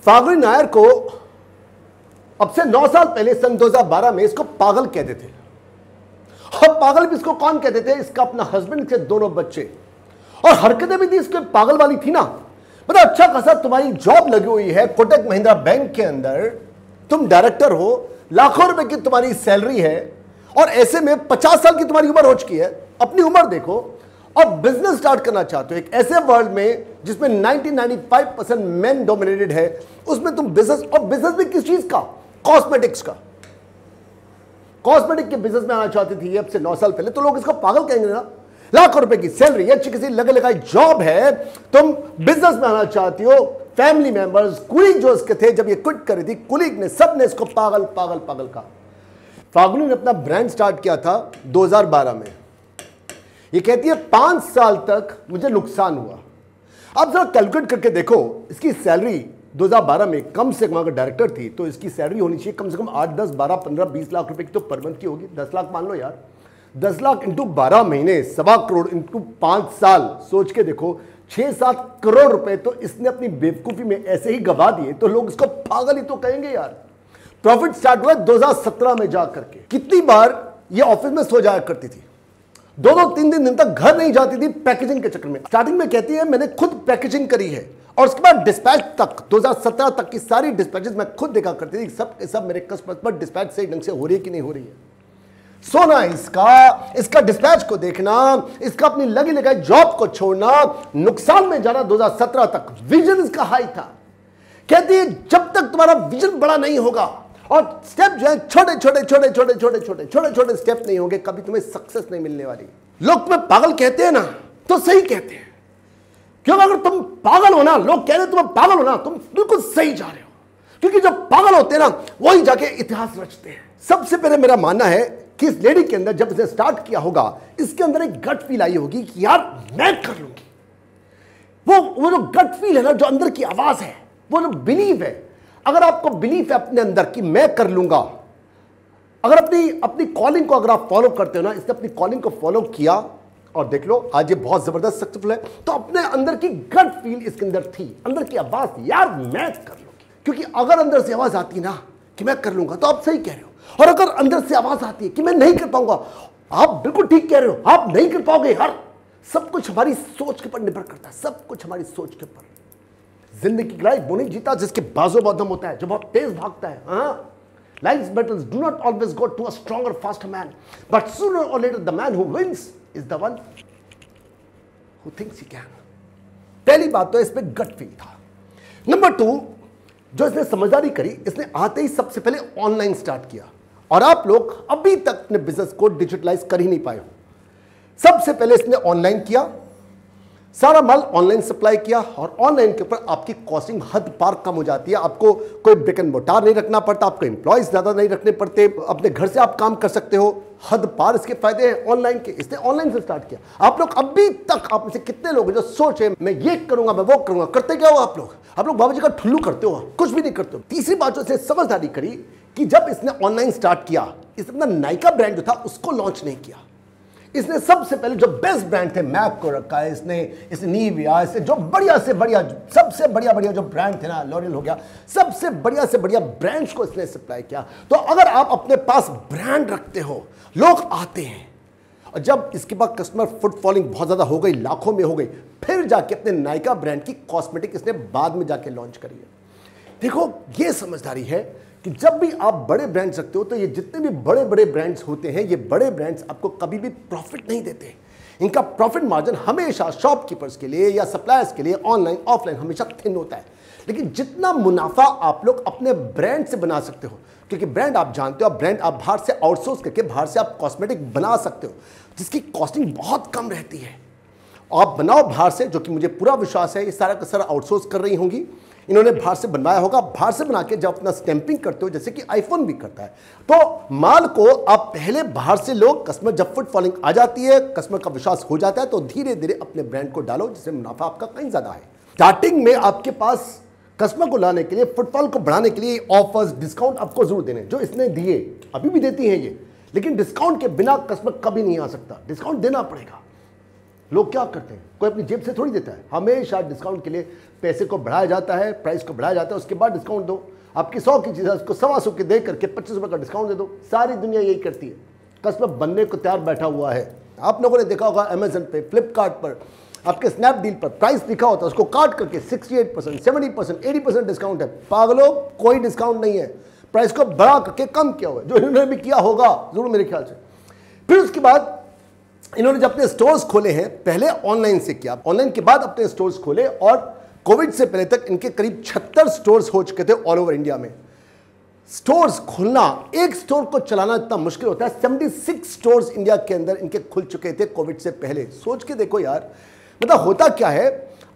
फाल्गुनी नायर को अब से 9 साल पहले सन 2012 में इसको पागल कहते थे। और पागल भी इसको कौन कहते थे? इसका अपना हस्बैंड से दोनों बच्चे। और हरकतें भी थी इसके पागल वाली थी ना। मतलब अच्छा खासा तुम्हारी जॉब लगी हुई है कोटक महिंद्रा बैंक के अंदर, तुम डायरेक्टर हो, लाखों रुपए की तुम्हारी सैलरी है, और ऐसे में 50 साल की तुम्हारी उम्र हो चुकी है। अपनी उम्र देखो और बिजनेस स्टार्ट करना चाहते हो एक ऐसे वर्ल्ड में जिसमें 95% मेन डोमिनेटेड है, उसमें तुम बिजनेस, और बिजनेस भी किस चीज का? कॉस्मेटिक्स का। कॉस्मेटिक के बिजनेस में आना चाहती थी अब से 9 साल पहले, तो लोग इसको पागल कहेंगे ना। लाखों रुपए की सैलरी, अच्छी किसी लगे लगाई जॉब है, तुम बिजनेस में आना चाहती हो। फैमिली मेंबर्स, कुलीग जो इसके थे, जब ये क्विट करी थी, कुलीग ने, सब ने इसको पागल पागल पागल कहा। फाल्गुनी ने अपना ब्रांड स्टार्ट किया था 2012 में। ये कहती है 5 साल तक मुझे नुकसान हुआ। अब जरा कैलकुलेट करके देखो, इसकी सैलरी 2012 में कम से कम, अगर डायरेक्टर थी तो इसकी सैलरी होनी चाहिए कम से कम 8, 10, 12, 15, 20 लाख रुपए की तो पर मंथ की होगी। 10 लाख मान लो यार, 10 लाख इंटू 12 महीने, 1.25 करोड़ इंटू 5 साल, सोच के देखो 6-7 करोड़ रुपए तो इसने अपनी बेवकूफी में ऐसे ही गवा दिए, तो लोग इसको पागल ही तो कहेंगे यार। प्रॉफिट स्टार्ट हुआ 2017 में जा करके। कितनी बार ये ऑफिस में सो जाया करती थी, 2-2, 3 दिन तक घर नहीं जाती थी पैकेजिंग के चक्कर में। स्टार्टिंग में कहती है मैंने खुद पैकेजिंग करी है, और उसके बाद डिस्पैच तक 2017 तक की सारी डिस्पैचेस मैं खुद देखा करती थी, सब के सब मेरे कस्टमर पर डिस्पैच सही ढंग से हो रही है कि नहीं हो रही है। सोना इसका डिस्पैच को देखना, इसका अपनी लगी लगाई जॉब को छोड़ना, नुकसान में जाना 2017 तक। विजन इसका हाई था। कहती है जब तक तुम्हारा विजन बड़ा नहीं होगा और स्टेप जो है छोटे छोटे छोटे छोटे छोटे छोटे छोटे छोटे स्टेप नहीं होंगे, कभी तुम्हें सक्सेस नहीं मिलने वाली। लोग तुम्हें पागल कहते हैं ना, तो सही कहते हैं। क्योंकि अगर तुम पागल हो ना, लोग कह रहे हैं तुम पागल हो ना, तुम बिल्कुल सही जा रहे हो। क्योंकि जब पागल होते हैं ना, वही जाके इतिहास रचते हैं। सबसे पहले मेरा मानना है कि इस लेडी के अंदर जब इसने स्टार्ट किया होगा, इसके अंदर एक गट फील आई होगी कि यार मैं कर लूंगी। वो जो गट फील है ना, जो अंदर की आवाज है, वो जो बिलीव है, अगर आपको बिलीफ है अपने अंदर कि मैं कर लूंगा, अगर अपनी कॉलिंग को अगर आप फॉलो करते हो ना, इसने अपनी कॉलिंग को फॉलो किया और देख लो आज ये बहुत जबरदस्त सक्सेसफुल है, तो अपने अंदर की गट फील इसके अंदर थी, अंदर की आवाज थी, यार मैं कर लूंगी। क्योंकि अगर अंदर से आवाज आती ना कि मैं कर लूंगा, तो आप सही कह रहे हो। और अगर अंदर से आवाज आती है कि मैं नहीं कर पाऊंगा, आप बिल्कुल ठीक कह रहे हो, आप नहीं कर पाओगे यार। सब कुछ हमारी सोच के ऊपर निर्भर करता है, सब कुछ हमारी सोच के ऊपर। जिंदगी की लड़ाई वो नहीं जीता जिसके बाजू बहुत दम होता है, जो बहुत तेज भागता है। Life's battles do not always go to a stronger, faster man, but sooner or later the man who wins is the one who thinks he can. पहली बात तो इसमें गट फील था। नंबर 2, जो इसने समझदारी करी, इसने आते ही सबसे पहले ऑनलाइन स्टार्ट किया। और आप लोग अभी तक अपने बिजनेस को डिजिटलाइज कर ही नहीं पाए हो। सबसे पहले इसने ऑनलाइन किया, सारा माल ऑनलाइन सप्लाई किया, और ऑनलाइन के ऊपर आपकी कॉस्टिंग हद पार कम हो जाती है। आपको कोई ब्रिक एंड मोटार नहीं रखना पड़ता, आपको एम्प्लॉयज ज्यादा नहीं रखने पड़ते, अपने घर से आप काम कर सकते हो। हद पार इसके फायदे हैं ऑनलाइन के। इसने ऑनलाइन से स्टार्ट किया। आप लोग अभी तक, आप में से कितने लोग जो सोचे मैं ये करूंगा, मैं वो करूंगा, करते क्या हो आप लोग? बाबा जी का ठुल्लू करते हो, कुछ भी नहीं करते हो। तीसरी बात जो इसने समझदारी करी कि जब इसने ऑनलाइन स्टार्ट किया, इसने अपना नायका ब्रांड जो था उसको लॉन्च नहीं किया। इसने सबसे पहले जो बेस्ट ब्रांड थे मैक को रखा है, इसने नीविया, इसने जो बढ़िया से बढ़िया, सबसे बढ़िया जो ब्रांड थे ना, लॉरियल हो गया, सबसे बढ़िया से बढ़िया ब्रांड्स को इसने सप्लाई किया। तो अगर आप अपने पास ब्रांड रखते हो, लोग आते हैं। और जब इसके बाद कस्टमर फुट फॉलोइंग बहुत ज्यादा हो गई, लाखों में हो गई, फिर जाके अपने नायका ब्रांड की कॉस्मेटिक इसने बाद में जाके लॉन्च करी है। देखो ये समझदारी है कि जब भी आप बड़े ब्रांड्स रखते हो, तो ये जितने भी बड़े बड़े ब्रांड्स होते हैं, ये बड़े ब्रांड्स आपको कभी भी प्रॉफिट नहीं देते। इनका प्रॉफिट मार्जिन हमेशा शॉपकीपर्स के लिए या सप्लायर्स के लिए ऑनलाइन ऑफलाइन हमेशा थिन होता है। लेकिन जितना मुनाफा आप लोग अपने ब्रांड से बना सकते हो, क्योंकि ब्रांड आप जानते हो, ब्रांड आप बाहर से आउटसोर्स करके बाहर से आप कॉस्मेटिक बना सकते हो, जिसकी कॉस्टिंग बहुत कम रहती है। आप बनाओ बाहर से, जो कि मुझे पूरा विश्वास है ये सारा का सारा आउटसोर्स कर रही होंगी, इन्होंने बाहर से बनवाया होगा। बाहर से बना के जब अपना स्टैंपिंग करते हो, जैसे कि आईफोन भी करता है, तो माल को आप पहले बाहर से लो, कस्टमर जब फुट फॉलोइंग आ जाती है, कस्टमर का विश्वास हो जाता है, तो धीरे धीरे अपने ब्रांड को डालो, जिससे मुनाफा आपका कहीं ज्यादा है। स्टार्टिंग में आपके पास कस्टमर को लाने के लिए, फुटफॉल को बढ़ाने के लिए ऑफर्स, डिस्काउंट आपको जरूर देने, जो इसने दिए, अभी भी देती है ये, लेकिन डिस्काउंट के बिना कस्टमर कभी नहीं आ सकता, डिस्काउंट देना पड़ेगा। लोग क्या करते हैं, कोई अपनी जेब से थोड़ी देता है, हमेशा डिस्काउंट के लिए पैसे को बढ़ाया जाता है, प्राइस को बढ़ाया जाता है, उसके बाद डिस्काउंट दो। आपकी 100 की चीज़ है उसको 125 के दे करके 25 रुपये का डिस्काउंट दे दो। सारी दुनिया यही करती है, कस्टमर बनने को तैयार बैठा हुआ है। आप लोगों ने देखा होगा अमेजन पे, फ्लिपकार्ट पर, आपके स्नैपडील पर प्राइस लिखा होता है, उसको काट करके 68%, 70%, 80% डिस्काउंट है। पागलों, कोई डिस्काउंट नहीं है, प्राइस को बढ़ा करके कम किया हुआ है, जो इन्होंने भी किया होगा जरूर मेरे ख्याल से। फिर उसके बाद इन्होंने जब अपने स्टोर्स खोले हैं, पहले ऑनलाइन से किया, ऑनलाइन के बाद अपने स्टोर्स खोले, और कोविड से पहले तक इनके करीब 76 स्टोर्स हो चुके थे ऑल ओवर इंडिया में। स्टोर्स खोलना, एक स्टोर को चलाना इतना मुश्किल होता है। 76 स्टोर्स इंडिया के अंदर इनके खुल चुके थे कोविड से पहले। सोच के देखो यार, मतलब होता क्या है,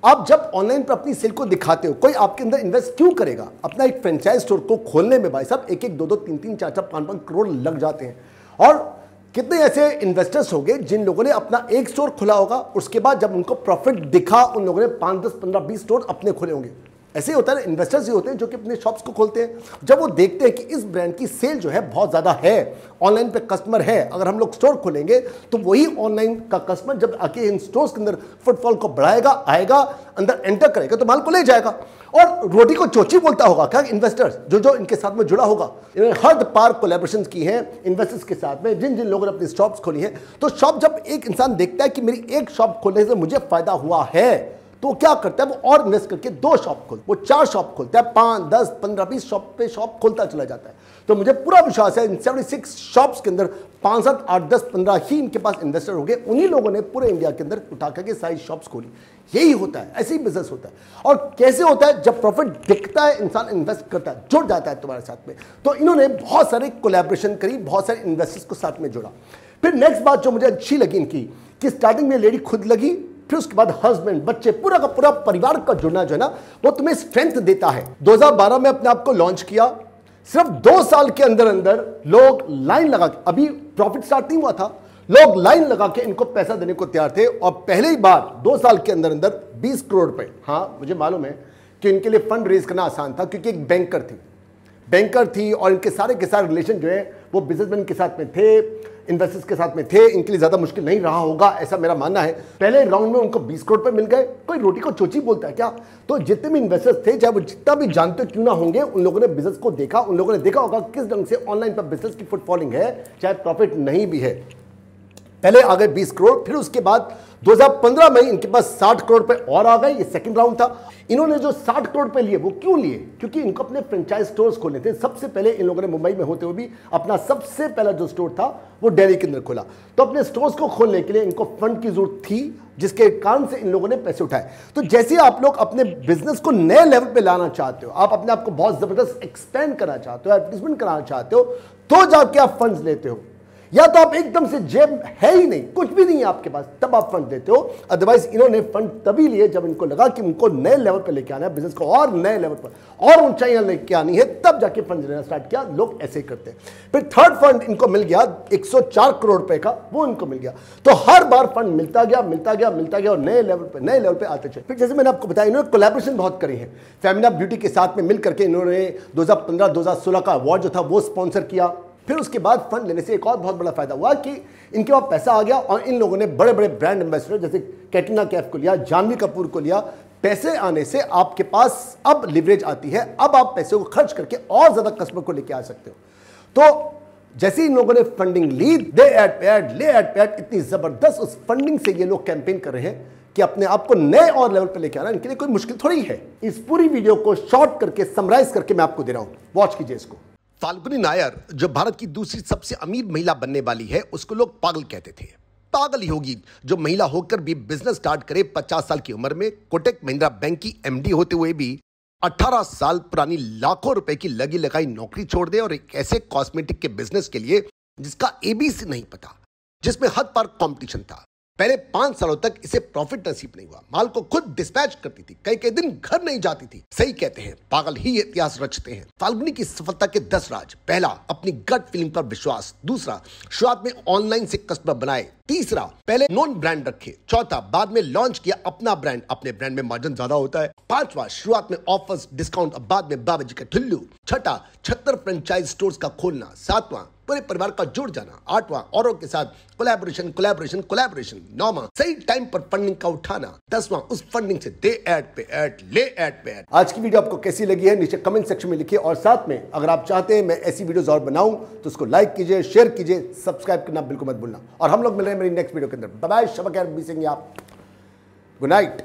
आप जब ऑनलाइन पर अपनी सेल को दिखाते हो, कोई आपके अंदर इन्वेस्ट क्यों करेगा? अपना एक फ्रेंचाइज स्टोर को खोलने में भाई साहब 1-1, 2-2, 3-3, 4-4, 5-5 करोड़ लग जाते हैं। और कितने ऐसे इन्वेस्टर्स होंगे जिन लोगों ने अपना एक स्टोर खुला होगा, उसके बाद जब उनको प्रॉफिट दिखा, उन लोगों ने 5, 10, 15, 20 स्टोर अपने खोले होंगे। ऐसे ही होता है ना, इन्वेस्टर्स ही होते हैं जो कि अपने शॉप्स को खोलते हैं। जब वो देखते हैं कि इस ब्रांड की सेल जो है बहुत ज़्यादा है, ऑनलाइन पे कस्टमर है, अगर हम लोग स्टोर खोलेंगे तो वही ऑनलाइन का कस्टमर जब आके इन स्टोर्स के अंदर फुटफॉल को बढ़ाएगा, आएगा, अंदर एंटर करेगा तो माल को ले जाएगा। और रोटी को चोची बोलता होगा क्या इन्वेस्टर्स, जो जो इनके साथ में जुड़ा होगा। इन्होंने हद पार कोलैबोरेशंस की हैं इन्वेस्टर्स के साथ में, जिन जिन लोगों ने अपनी शॉप्स खोली हैं। तो शॉप जब एक इंसान देखता है कि मेरी एक शॉप खोलने से मुझे फायदा हुआ है, तो क्या करता है, वो और इन्वेस्ट करके 2 शॉप खोलता है, वो 4 शॉप खोलता है, 5, 10, 15, 20 शॉप पे शॉप खोलता चला जाता है। तो मुझे पूरा विश्वास है इन 76 शॉप्स के अंदर 5, 7, 8, 10, 15 ही इनके पास इन्वेस्टर हो गए। उन्हीं लोगों ने पूरे इंडिया के अंदर उठा करके सारी शॉप्स खोली। यही होता है, ऐसे ही बिजनेस होता है। और कैसे होता है, जब प्रॉफिट दिखता है, इंसान इन्वेस्ट करता है, जुड़ जाता है तुम्हारे साथ में। तो इन्होंने बहुत सारे कोलैबोरेशन करी, बहुत सारे इन्वेस्टर्स को साथ में जोड़ा। फिर नेक्स्ट बात जो मुझे अच्छी लगी इनकी, कि स्टार्टिंग में लेडी खुद लगी, फिर उसके बाद हस्बैंड, बच्चे, पूरा का पूरा परिवार का जुड़ना जो है ना, वो तुम्हें स्ट्रेंथ देता है। 2012 में अपने आप को लॉन्च किया, सिर्फ 2 साल के अंदर अंदर लोग लाइन लगा के, अभी प्रॉफिट स्टार्ट नहीं हुआ था, लोग लाइन लगा के इनको पैसा देने को तैयार थे। और पहली बार 2 साल के अंदर अंदर 20 करोड़ रुपए। हाँ, मुझे मालूम है कि इनके लिए फंड रेज करना आसान था, क्योंकि एक बैंकर थी और इनके सारे के सारे रिलेशन जो है वो बिजनेसमैन के साथ में थे, इन्वेस्टर्स के साथ में थे। इनके लिए ज्यादा मुश्किल नहीं रहा होगा, ऐसा मेरा मानना है। पहले राउंड में उनको 20 करोड़ रुपए मिल गए। कोई रोटी को चोची बोलता है क्या? तो जितने भी इन्वेस्टर्स थे, चाहे वो जितना भी जानते क्यों ना होंगे, उन लोगों ने बिजनेस को देखा, उन लोगों ने देखा होगा किस ढंग से ऑनलाइन पर बिजनेस की फुटफॉलिंग है, चाहे प्रॉफिट नहीं भी है। पहले आ गए 20 करोड़, फिर उसके बाद 2015 में इनके पास 60 करोड़ रुपए और आ गए। ये सेकंड राउंड था। इन्होंने जो 60 करोड़ रुपए लिए, वो क्यों लिए? क्योंकि इनको अपने फ्रेंचाइज स्टोर्स खोलने थे। सबसे पहले इन लोगों ने मुंबई में होते हुए भी अपना सबसे पहला जो स्टोर था वो दिल्ली के अंदर खोला। तो अपने स्टोर्स को खोलने के लिए इनको फंड की जरूरत थी, जिसके कारण से इन लोगों ने पैसे उठाए। तो जैसे आप लोग अपने बिजनेस को नए लेवल पे लाना चाहते हो, आप अपने आप को बहुत जबरदस्त एक्सपेंड करना चाहते हो, एडवर्टाइजमेंट कराना चाहते हो, तो जाके आप फंड्स लेते हो। या तो आप एकदम से जेब है ही नहीं, कुछ भी नहीं है आपके पास, तब आप फंड देते हो। अदरवाइज इन्होंने फंड तभी लिए जब इनको लगा कि उनको नए लेवल पे लेके आना है, बिजनेस को और नए लेवल पर और ऊंचाइयां लेके आनी है, तब जाके फंड लेना स्टार्ट किया। लोग ऐसे ही करते हैं। फिर थर्ड फंड इनको मिल गया 104 करोड़ रुपए का, वो इनको मिल गया। तो हर बार फंड मिलता गया और नए लेवल पे आते चले। फिर जैसे मैंने आपको बताया, इन्होंने कोलैबोरेशन बहुत करी है। फेमिना ब्यूटी के साथ में मिलकर के इन्होंने 2015-2016 का अवार्ड जो था वो स्पॉन्सर किया। फिर उसके बाद फंड लेने से एक और बहुत बड़ा फायदा हुआ कि इनके पास पैसा आ गया और इन लोगों ने बड़े बड़े ब्रांड एम्बेसडर जैसे कैटरीना कैफ को लिया, जानवी कपूर को लिया। पैसे आने से आपके पास अब लिवरेज आती है, अब आप पैसे को खर्च करके और ज्यादा कस्टमर को लेके आ सकते हो। तो जैसे इन लोगों ने फंडिंग ली, ले एड पैड, इतनी जबरदस्त उस फंडिंग से ये लोग कैंपेन कर रहे हैं कि अपने आप को नए और लेवल पे लेके आना इनके लिए कोई मुश्किल थोड़ी है। इस पूरी वीडियो को शॉर्ट करके समराइज करके मैं आपको दे रहा हूं, वॉच कीजिए इसको। फाल्गुनी नायर, जो भारत की दूसरी सबसे अमीर महिला बनने वाली है, उसको लोग पागल कहते थे। पागल ही होगी जो महिला होकर भी बिजनेस स्टार्ट करे। 50 साल की उम्र में कोटक महिंद्रा बैंक की एमडी होते हुए भी 18 साल पुरानी लाखों रुपए की लगी लगाई नौकरी छोड़ दे और एक ऐसे कॉस्मेटिक के बिजनेस के लिए जिसका एबीसी नहीं पता, जिसमें हद पार कंपटीशन था। पहले 5 सालों तक इसे प्रॉफिट नसीब नहीं हुआ। माल को खुद डिस्पैच करती थी, कई दिन घर नहीं जाती थी। सही कहते हैं, पागल ही इतिहास रचते हैं। फाल्गुनी की सफलता के 10 राज। पहला, अपनी गट फीलिंग पर विश्वास। दूसरा, शुरुआत में ऑनलाइन से कस्टमर बनाए। तीसरा, पहले नॉन ब्रांड रखे। चौथा, बाद में लॉन्च किया अपना ब्रांड। अपने ब्रांड में मार्जिन ज्यादा होता है। पांचवा, शुरुआत में ऑफर्स, डिस्काउंट, अब बाद में बाबा जी का ठुल्लू। छठा, 76 फ्रेंचाइज स्टोर्स का खोलना। सातवां, पूरे परिवार का जुड़ जाना। 8वां, औरों के साथ कोलैबोरेशन कोलैबोरेशन कोलैबोरेशन। 9वां, सही टाइम पर फंडिंग का उठाना। 10वां, उस फंडिंग से दे ऐड पे ऐड, ले ऐड पे ऐड। आज की वीडियो आपको कैसी लगी है नीचे कमेंट सेक्शन में लिखिए, और साथ में अगर आप चाहते हैं मैं ऐसी वीडियोस और बनाऊं तो उसको लाइक कीजिए, शेयर कीजिए, सब्सक्राइब करना बिल्कुल मत भूलना। और हम लोग मिल रहे हैं मेरी नेक्स्ट वीडियो के अंदर। बाय बाय, शबा खैर, बी सिंह आप, गुड नाइट।